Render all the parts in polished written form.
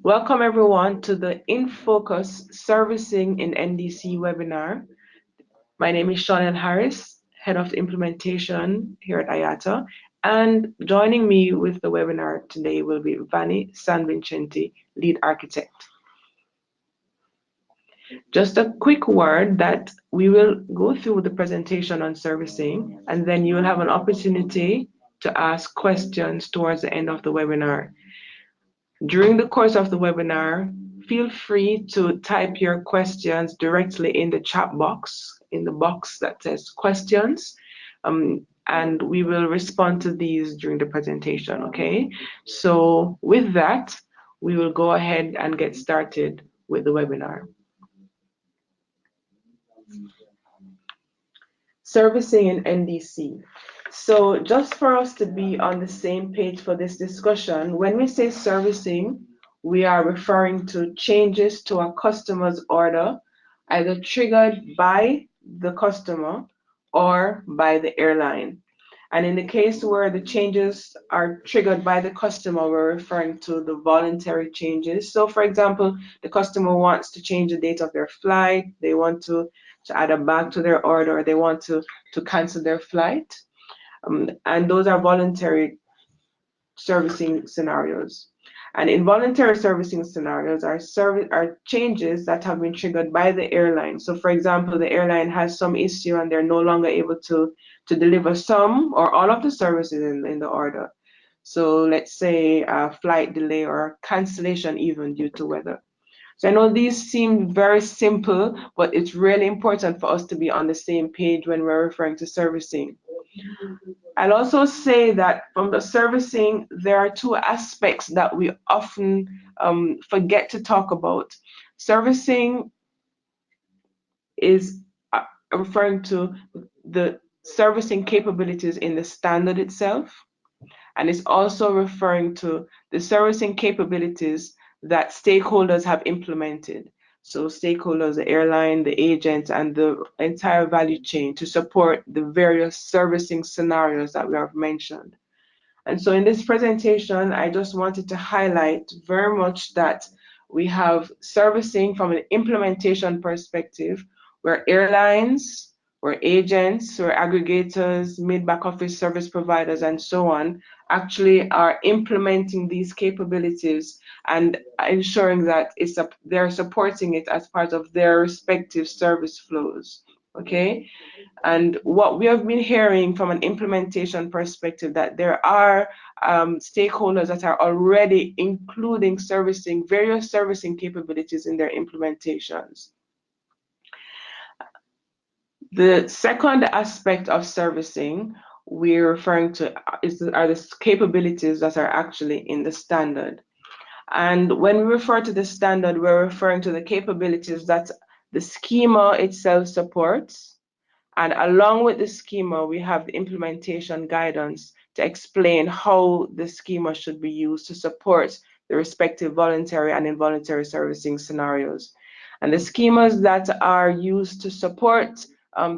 Welcome everyone to the InFocus Servicing in NDC webinar. My name is Chanel Harris, Head of Implementation here at IATA, and joining me with the webinar today will be Vanni Sanvincenti, Lead Architect. Just a quick word that we will go through the presentation on servicing, and then you will have an opportunity to ask questions towards the end of the webinar. During the course of the webinar, feel free to type your questions directly in the chat box, in the box that says questions, and we will respond to these during the presentation, okay? So with that, we will go ahead and get started with the webinar. Servicing in NDC. So just for us to be on the same page for this discussion, when we say servicing, we are referring to changes to a customer's order, either triggered by the customer or by the airline. And in the case where the changes are triggered by the customer, we're referring to the voluntary changes. So for example, the customer wants to change the date of their flight, they want to add a bag to their order, they want to cancel their flight. And those are voluntary servicing scenarios. And involuntary servicing scenarios are changes that have been triggered by the airline. So for example, the airline has some issue and they're no longer able to deliver some or all of the services in the order. So let's say a flight delay or cancellation even due to weather. So I know these seem very simple, but it's really important for us to be on the same page when we're referring to servicing. I'll also say that from the servicing, there are two aspects that we often forget to talk about. Servicing is referring to the servicing capabilities in the standard itself, and it's also referring to the servicing capabilities that stakeholders have implemented. So stakeholders, the airline, the agents, and the entire value chain to support the various servicing scenarios that we have mentioned. And so in this presentation, I just wanted to highlight very much that we have servicing from an implementation perspective, where airlines, where agents, where aggregators, mid-back office service providers, and so on, actually are implementing these capabilities and ensuring that they're supporting it as part of their respective service flows, okay? And what we have been hearing from an implementation perspective, that there are stakeholders that are already including various servicing capabilities in their implementations. The second aspect of servicing we're referring to are the capabilities that are actually in the standard. And when we refer to the standard, we're referring to the capabilities that the schema itself supports. And along with the schema, we have the implementation guidance to explain how the schema should be used to support the respective voluntary and involuntary servicing scenarios. And the schemas that are used to support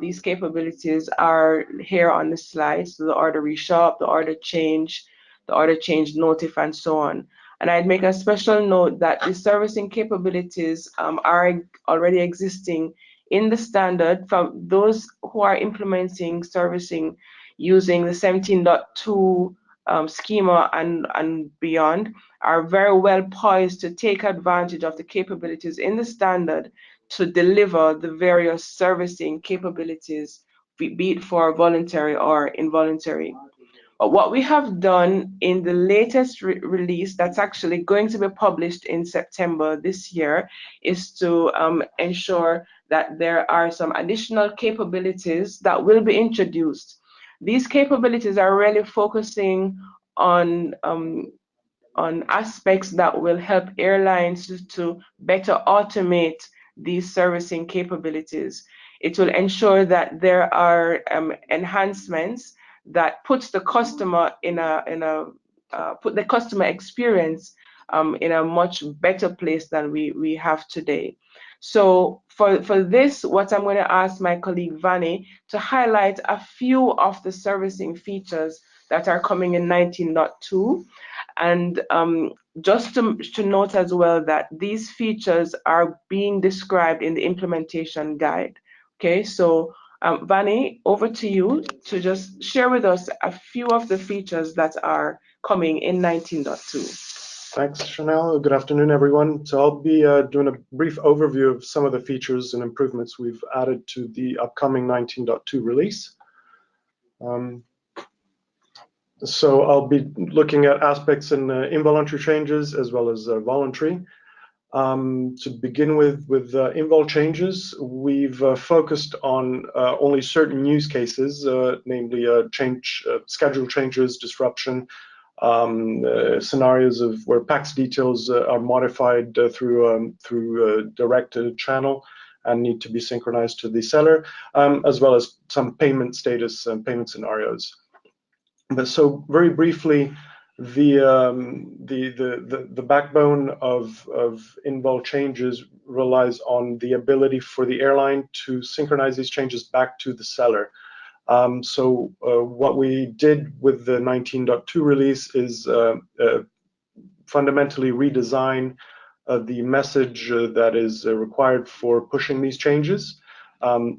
these capabilities are here on the slide. So the order reshop, the order change, the OrderChangeNotif, and so on. And I'd make a special note that the servicing capabilities are already existing in the standard. From those who are implementing servicing using the 17.2 schema and beyond are very well poised to take advantage of the capabilities in the standard to deliver the various servicing capabilities, be it for voluntary or involuntary. But what we have done in the latest release that's actually going to be published in September this year is to ensure that there are some additional capabilities that will be introduced. These capabilities are really focusing on aspects that will help airlines to better automate these servicing capabilities. It will ensure that there are enhancements that puts the customer put the customer experience in a much better place than we have today. So for this, what I'm going to ask my colleague Vanni to highlight a few of the servicing features that are coming in 19.2. And just to note as well that these features are being described in the implementation guide. Okay, so Vani, over to you to just share with us a few of the features that are coming in 19.2. Thanks, Chanel. Good afternoon, everyone. So I'll be doing a brief overview of some of the features and improvements we've added to the upcoming 19.2 release. So I'll be looking at aspects in involuntary changes as well as voluntary. To begin with invol changes, we've focused on only certain use cases, namely schedule changes, disruption, scenarios of where PAX details are modified through a direct channel and need to be synchronized to the seller, as well as some payment status and payment scenarios. But so very briefly, the backbone of invol changes relies on the ability for the airline to synchronize these changes back to the seller. So what we did with the 19.2 release is fundamentally redesign the message that is required for pushing these changes,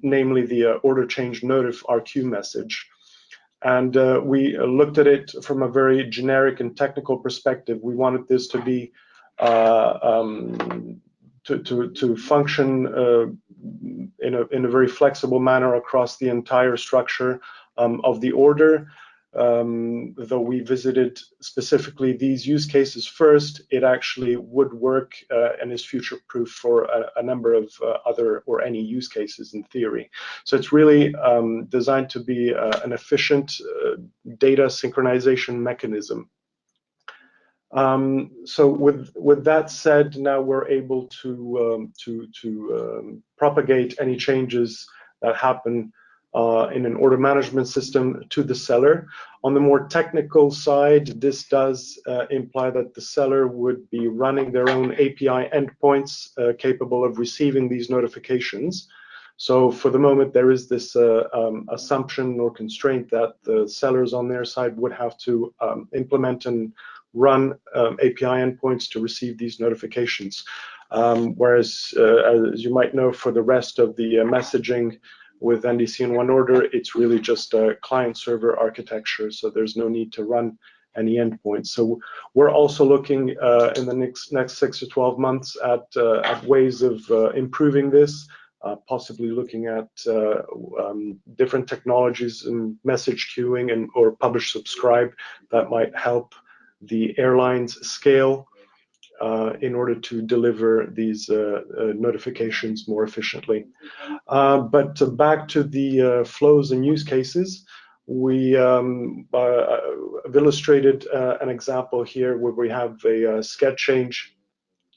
namely the OrderChangeNotif RQ message. And we looked at it from a very generic and technical perspective. We wanted this to be to function in a very flexible manner across the entire structure of the order. Though we visited specifically these use cases first, it actually would work and is future-proof for a number of other or any use cases in theory. So it's really designed to be an efficient data synchronization mechanism. So with that said, now we're able to propagate any changes that happen in an order management system to the seller. On the more technical side, this does imply that the seller would be running their own API endpoints capable of receiving these notifications. So for the moment, there is this assumption or constraint that the sellers on their side would have to implement and run API endpoints to receive these notifications. Whereas, as you might know, for the rest of the messaging with NDC in one order, it's really just a client-server architecture, so there's no need to run any endpoints. So we're also looking in the next 6 to 12 months at ways of improving this, possibly looking at different technologies in message queuing and or publish subscribe that might help the airlines scale in order to deliver these notifications more efficiently. But back to the flows and use cases, we have illustrated an example here where we have a sched change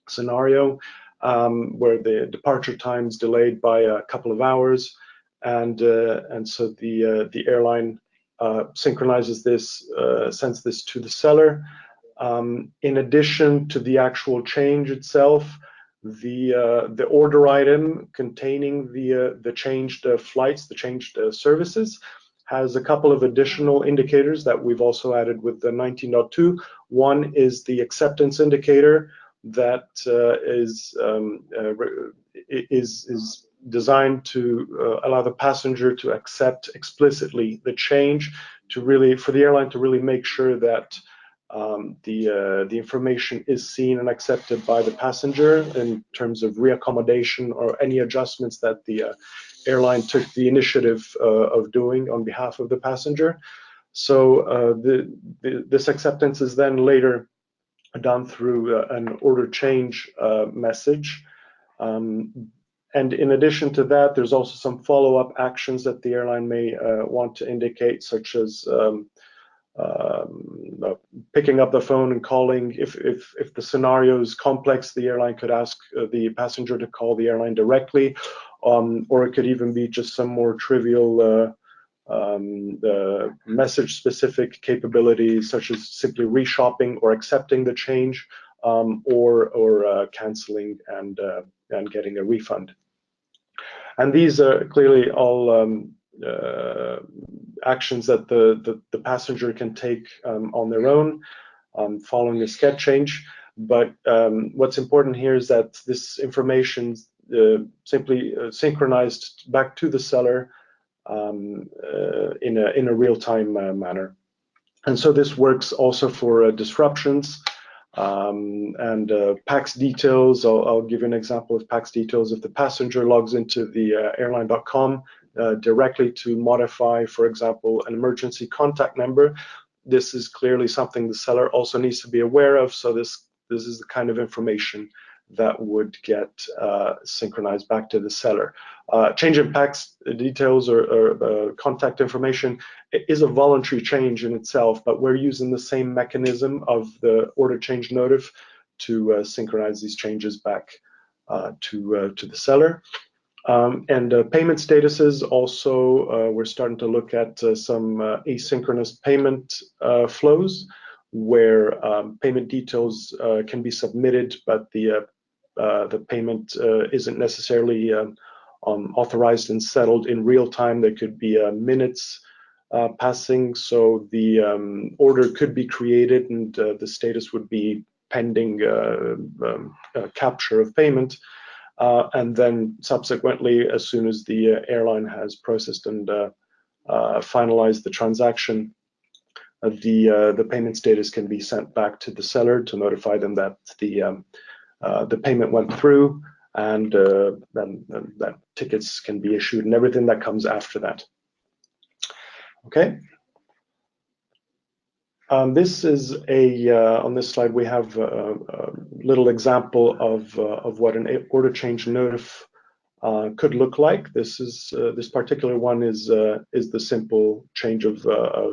scenario where the departure time is delayed by a couple of hours, and so the airline synchronizes this, sends this to the seller. In addition to the actual change itself, the order item containing the changed flights, the changed services, has a couple of additional indicators that we've also added with the 19.2. One is the acceptance indicator that is designed to allow the passenger to accept explicitly the change, for the airline to really make sure that the information is seen and accepted by the passenger in terms of reaccommodation or any adjustments that the airline took the initiative of doing on behalf of the passenger. So this acceptance is then later done through an order change message. And in addition to that, there's also some follow-up actions that the airline may want to indicate, such as picking up the phone and calling. If the scenario is complex, the airline could ask the passenger to call the airline directly, or it could even be just some more trivial message-specific capabilities, such as simply reshopping or accepting the change, or canceling and getting a refund. And these are clearly all actions that the passenger can take on their own. following a sketch change. But what's important here is that this information simply synchronized back to the seller in a real-time manner. And so this works also for disruptions and PAX details. I'll give you an example of PAX details. If the passenger logs into the airline.com directly to modify, for example, an emergency contact number, this is clearly something the seller also needs to be aware of. So this is the kind of information that would get synchronized back to the seller. Change in PAX details or contact information is a voluntary change in itself, but we're using the same mechanism of the OrderChangeNotif to synchronize these changes back to the seller. And payment statuses also, we're starting to look at some asynchronous payment flows where payment details can be submitted, but the payment isn't necessarily authorized and settled in real time. There could be minutes passing, so the order could be created and the status would be pending capture of payment. And then subsequently, as soon as the airline has processed and finalized the transaction, the payment status can be sent back to the seller to notify them that the payment went through, and then that tickets can be issued and everything that comes after that. Okay. This is on this slide we have a little example of what an OrderChangeNotif could look like. This particular one is the simple change of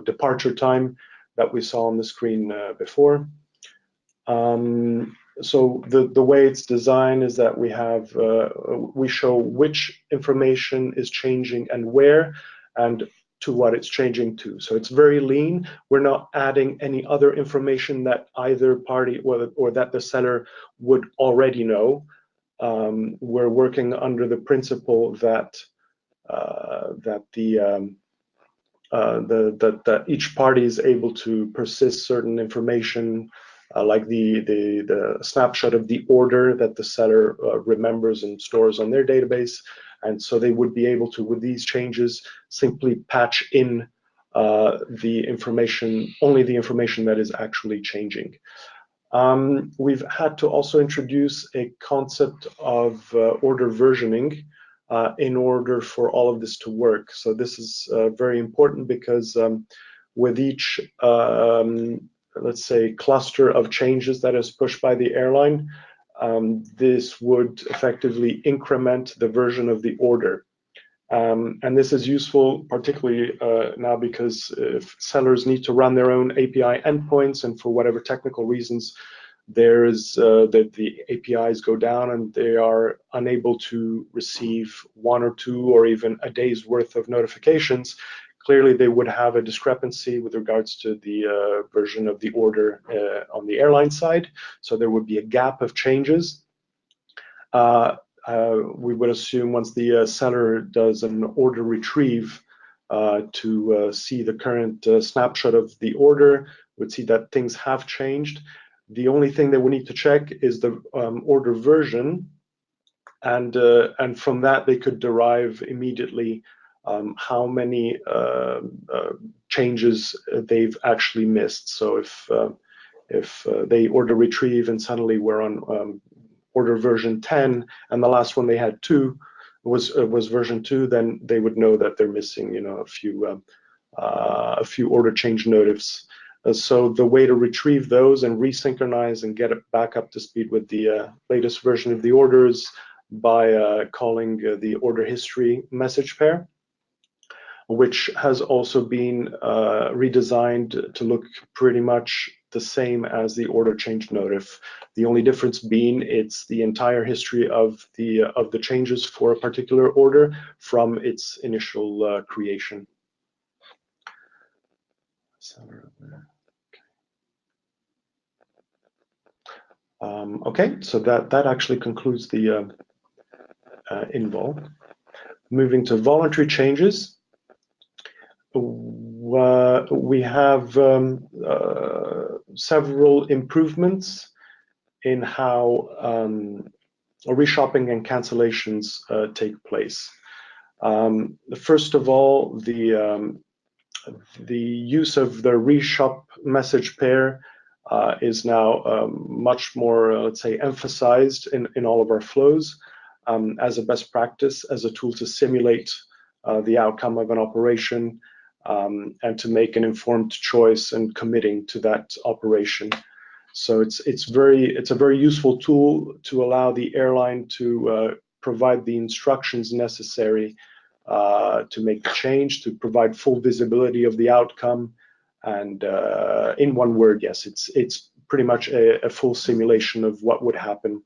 departure time that we saw on the screen before. So the way it's designed is that we show which information is changing and where, and to what it's changing to. So it's very lean. We're not adding any other information that either party or that the seller would already know. We're working under the principle that each party is able to persist certain information, like the snapshot of the order that the seller remembers and stores on their database. And so they would be able to, with these changes, simply patch in the information, only the information that is actually changing. We've had to also introduce a concept of order versioning in order for all of this to work. So this is very important because with each, let's say, cluster of changes that is pushed by the airline, this would effectively increment the version of the order. And this is useful particularly now because if sellers need to run their own API endpoints, and for whatever technical reasons the APIs go down and they are unable to receive 1 or 2 or even a day's worth of notifications, clearly they would have a discrepancy with regards to the version of the order on the airline side. So there would be a gap of changes. We would assume once the seller does an order retrieve to see the current snapshot of the order, would see that things have changed. The only thing that we need to check is the order version, and from that they could derive immediately how many changes they've actually missed. So if they order retrieve and suddenly we're on order version 10 and the last one they had 2 was version 2, then they would know that they're missing, a few order change notifs. So the way to retrieve those and resynchronize and get it back up to speed with the latest version of the orders by calling the order history message pair, which has also been redesigned to look pretty much the same as the OrderChangeNotif. The only difference being it's the entire history of the changes for a particular order from its initial creation. Okay, so that actually concludes the Invol. Moving to voluntary changes. We have several improvements in how reshopping and cancellations take place. First of all, the use of the reshop message pair is now much more, let's say, emphasized in all of our flows as a best practice, as a tool to simulate the outcome of an operation and to make an informed choice and committing to that operation. So it's a very useful tool to allow the airline to provide the instructions necessary to make the change, to provide full visibility of the outcome. And in one word, yes, it's pretty much a full simulation of what would happen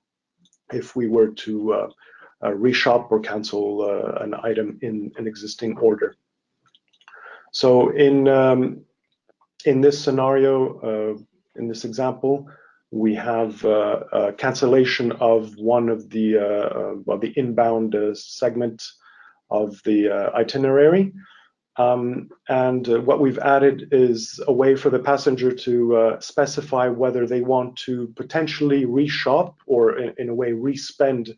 if we were to reshop or cancel an item in an existing order. So in this scenario, in this example, we have a cancellation of one of the inbound segment of the itinerary. And what we've added is a way for the passenger to specify whether they want to potentially reshop or in a way respend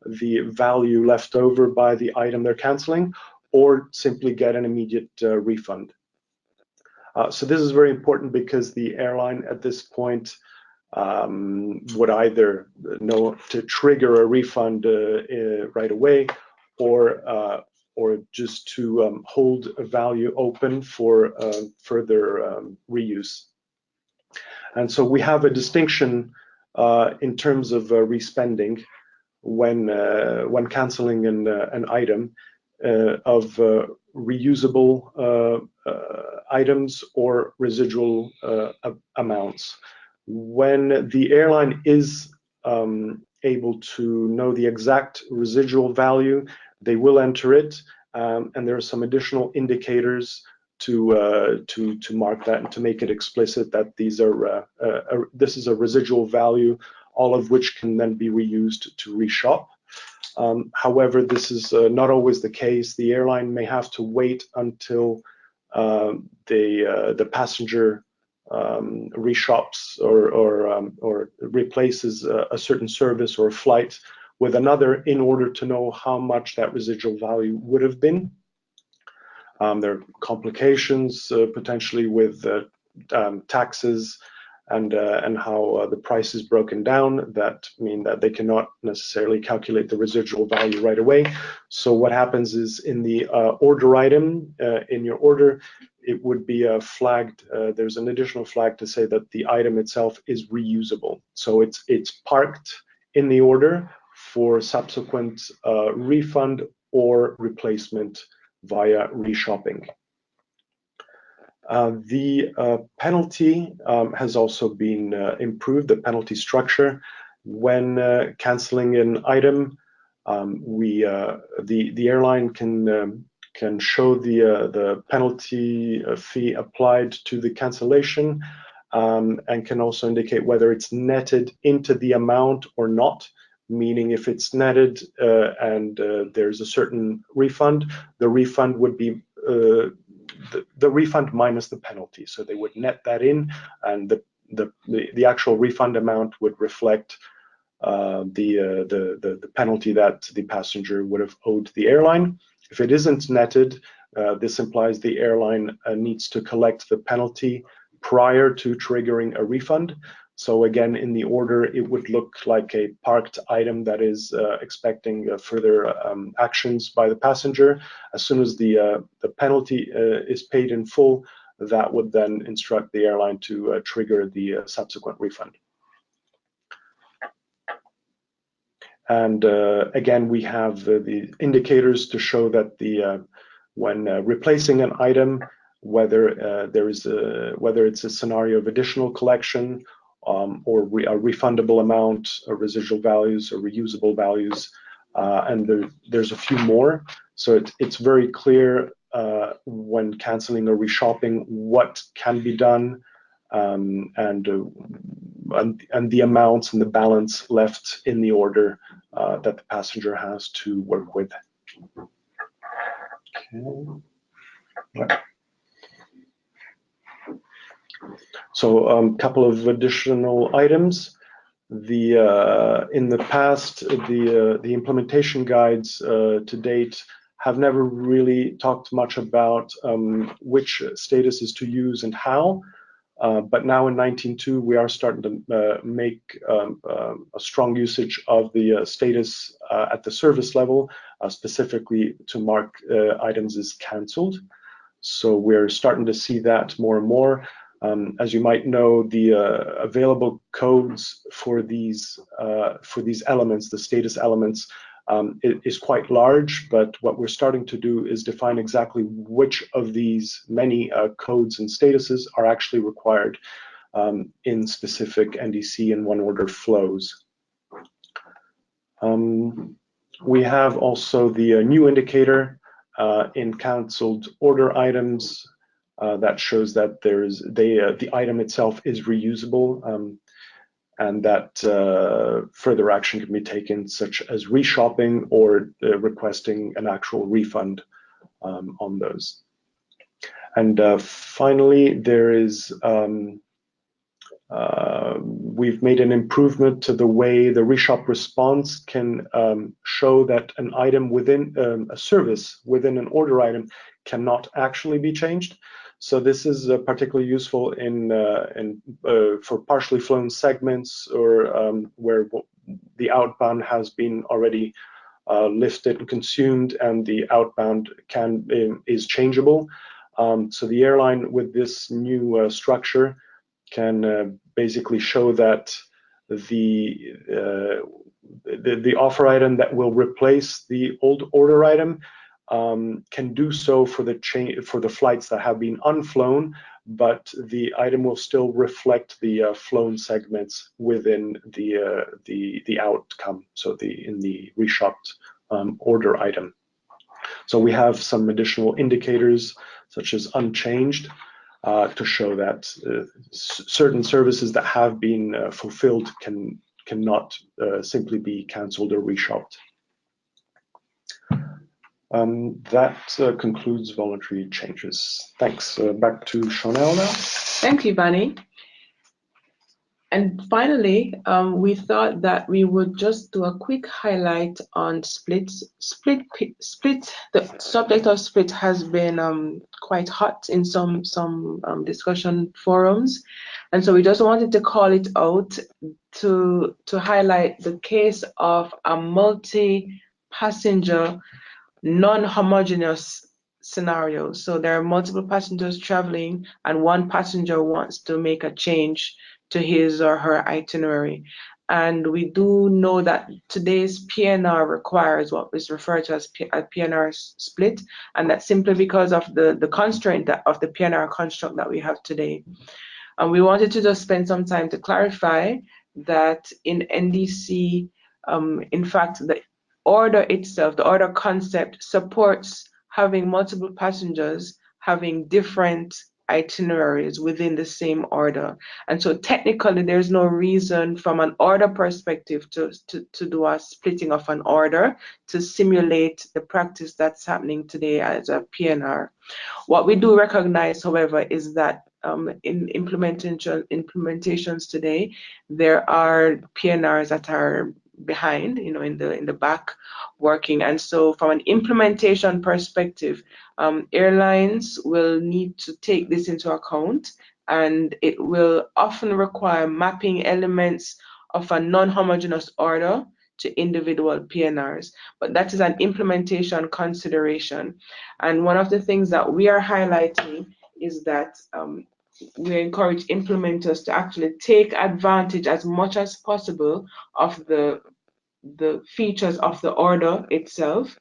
the value left over by the item they're canceling, or simply get an immediate refund. So this is very important because the airline at this point would either know to trigger a refund right away, or just to hold a value open for further reuse. And so we have a distinction in terms of respending when canceling an item of reusable items or residual amounts. When the airline is able to know the exact residual value, they will enter it, and there are some additional indicators to mark that and to make it explicit that these are this is a residual value, all of which can then be reused to reshop. However, this is not always the case. The airline may have to wait until the passenger reshops or replaces a certain service or flight with another in order to know how much that residual value would have been. There are complications potentially with taxes and how the price is broken down that mean that they cannot necessarily calculate the residual value right away. So what happens is in the order item in your order, it would be flagged. There's an additional flag to say that the item itself is reusable. So it's parked in the order for subsequent refund or replacement via reshopping. The penalty has also been improved, the penalty structure. When canceling an item, the airline can show the penalty fee applied to the cancellation, and can also indicate whether it's netted into the amount or not. Meaning if it's netted and there's a certain refund, the refund would be the refund minus the penalty. So they would net that in, and the actual refund amount would reflect the penalty that the passenger would have owed the airline. If it isn't netted, this implies the airline needs to collect the penalty prior to triggering a refund. So again, in the order, it would look like a parked item that is expecting further actions by the passenger. As soon as the penalty is paid in full, that would then instruct the airline to trigger the subsequent refund. And again, we have the indicators to show that when replacing an item, whether it's a scenario of additional collection or a refundable amount, or residual values, or reusable values, and there's a few more. So it's very clear when canceling or reshopping what can be done, and the amounts and the balance left in the order that the passenger has to work with. Okay. So a couple of additional items. In the past, the implementation guides to date have never really talked much about which statuses to use and how. But now in 19.2, we are starting to make a strong usage of the status at the service level, specifically to mark items as canceled. So we're starting to see that more and more. As you might know, the available codes for these elements, the status elements, is quite large, but what we're starting to do is define exactly which of these many codes and statuses are actually required in specific NDC and one order flows. We have also the new indicator in canceled order items that shows that the item itself is reusable, and that further action can be taken, such as reshopping or requesting an actual refund on those. And finally, there is we've made an improvement to the way the reshop response can show that an item within a service within an order item cannot actually be changed. So this is particularly useful for partially flown segments, or where the outbound has been already lifted and consumed, and the outbound is changeable. So the airline with this new structure can basically show that the offer item that will replace the old order item can do so for the flights that have been unflown, but the item will still reflect the flown segments within the outcome, so in the reshopped order item. So we have some additional indicators such as unchanged to show that certain services that have been fulfilled cannot simply be cancelled or reshopped. That concludes voluntary changes. Thanks. Back to Chanel now. Thank you, Bunny. And finally, we thought that we would just do a quick highlight on splits. The subject of split has been quite hot in some discussion forums, and so we just wanted to call it out to highlight the case of a multi-passenger, non-homogeneous scenario. So there are multiple passengers traveling, and one passenger wants to make a change to his or her itinerary. And we do know that today's PNR requires what is referred to as a PNR split, and that's simply because of the constraint of the PNR construct that we have today. And we wanted to just spend some time to clarify that in NDC, in fact, the order itself, the order concept, supports having multiple passengers having different itineraries within the same order. And so technically there's no reason from an order perspective to do a splitting of an order to simulate the practice that's happening today as a PNR. What we do recognize, however, is that in implementations today, there are PNRs that are behind, in the back working. And so from an implementation perspective, airlines will need to take this into account, and it will often require mapping elements of a non-homogeneous order to individual PNRs, but that is an implementation consideration. And one of the things that we are highlighting is that we encourage implementers to actually take advantage as much as possible of the features of the order itself.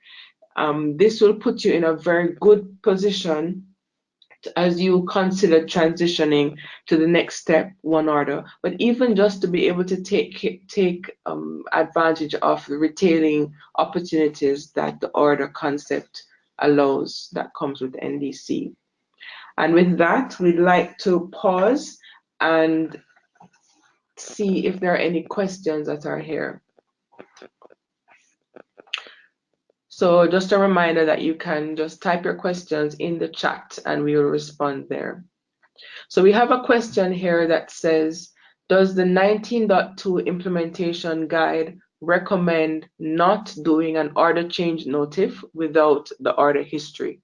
This will put you in a very good position as you consider transitioning to the next step, one order, but even just to be able to take advantage of the retailing opportunities that the order concept allows, that comes with NDC. And with that, we'd like to pause and see if there are any questions that are here. So just a reminder that you can just type your questions in the chat and we will respond there. So we have a question here that says, does the 19.2 implementation guide recommend not doing an order change notif without the order history?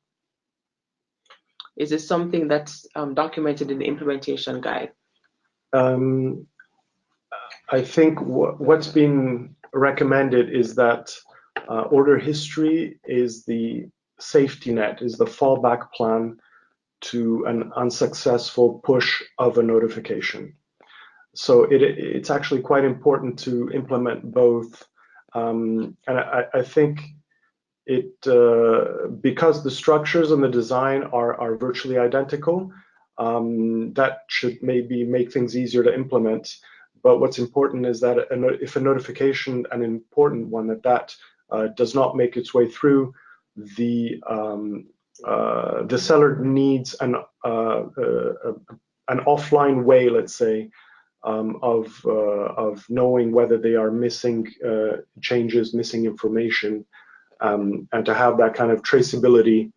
Is this something that's documented in the implementation guide? I think what's been recommended is that order history is the safety net, is the fallback plan to an unsuccessful push of a notification. So it's actually quite important to implement both. And I think because the structures and the design are virtually identical, that should maybe make things easier to implement. But what's important is that if a notification, an important one, that does not make its way through, the seller needs an offline way, let's say, of knowing whether they are missing changes, missing information, and to have that kind of traceability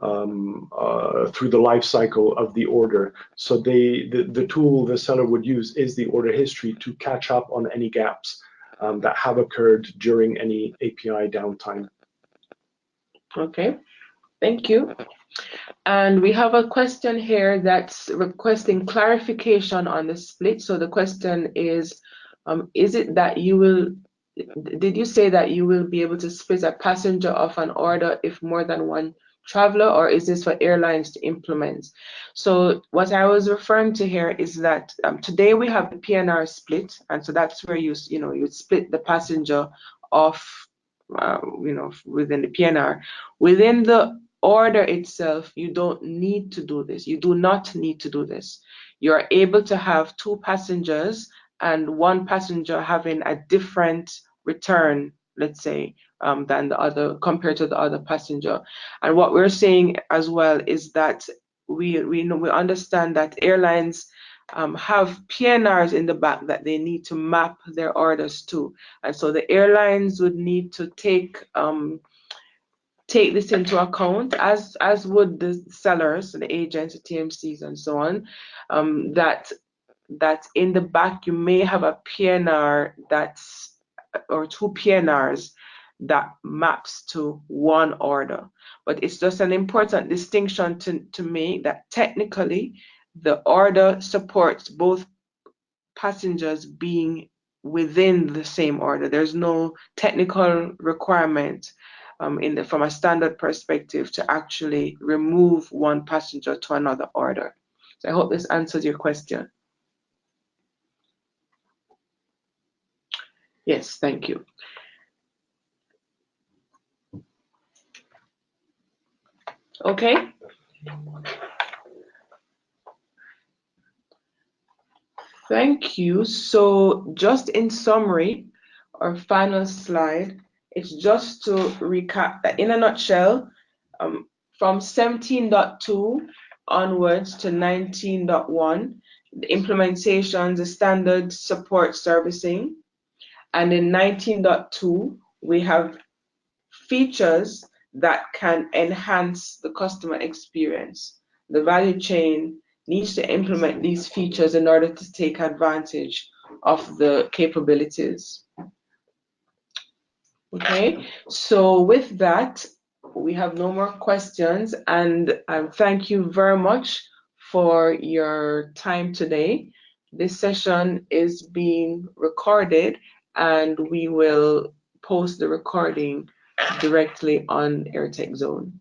through the life cycle of the order. So the tool the seller would use is the order history to catch up on any gaps that have occurred during any API downtime. Okay, thank you. And we have a question here that's requesting clarification on the split. So the question is it that you will, did you say that you will be able to split a passenger off an order if more than one traveler, or is this for airlines to implement? So what I was referring to here is that today we have the PNR split, and so that's where you split the passenger off within the PNR. Within the order itself, you don't need to do this. You do not need to do this. You're able to have two passengers and one passenger having a different return, let's say, than the other, compared to the other passenger. And what we're saying as well is that we understand that airlines have PNRs in the back that they need to map their orders to, and so the airlines would need to take this into account, as would the sellers, the agents, the TMCs, and so on. That in the back you may have a PNR or two PNRs that maps to one order. But it's just an important distinction to make, that technically the order supports both passengers being within the same order. There's no technical requirement from a standard perspective to actually remove one passenger to another order. So I hope this answers your question. Yes, thank you. Okay. Thank you. So just in summary, our final slide, it's just to recap that in a nutshell, from 17.2 onwards to 19.1, the implementations, the standard support servicing. And in 19.2, we have features that can enhance the customer experience. The value chain needs to implement these features in order to take advantage of the capabilities. Okay, so with that, we have no more questions, and thank you very much for your time today. This session is being recorded, and we will post the recording directly on AirTech Zone.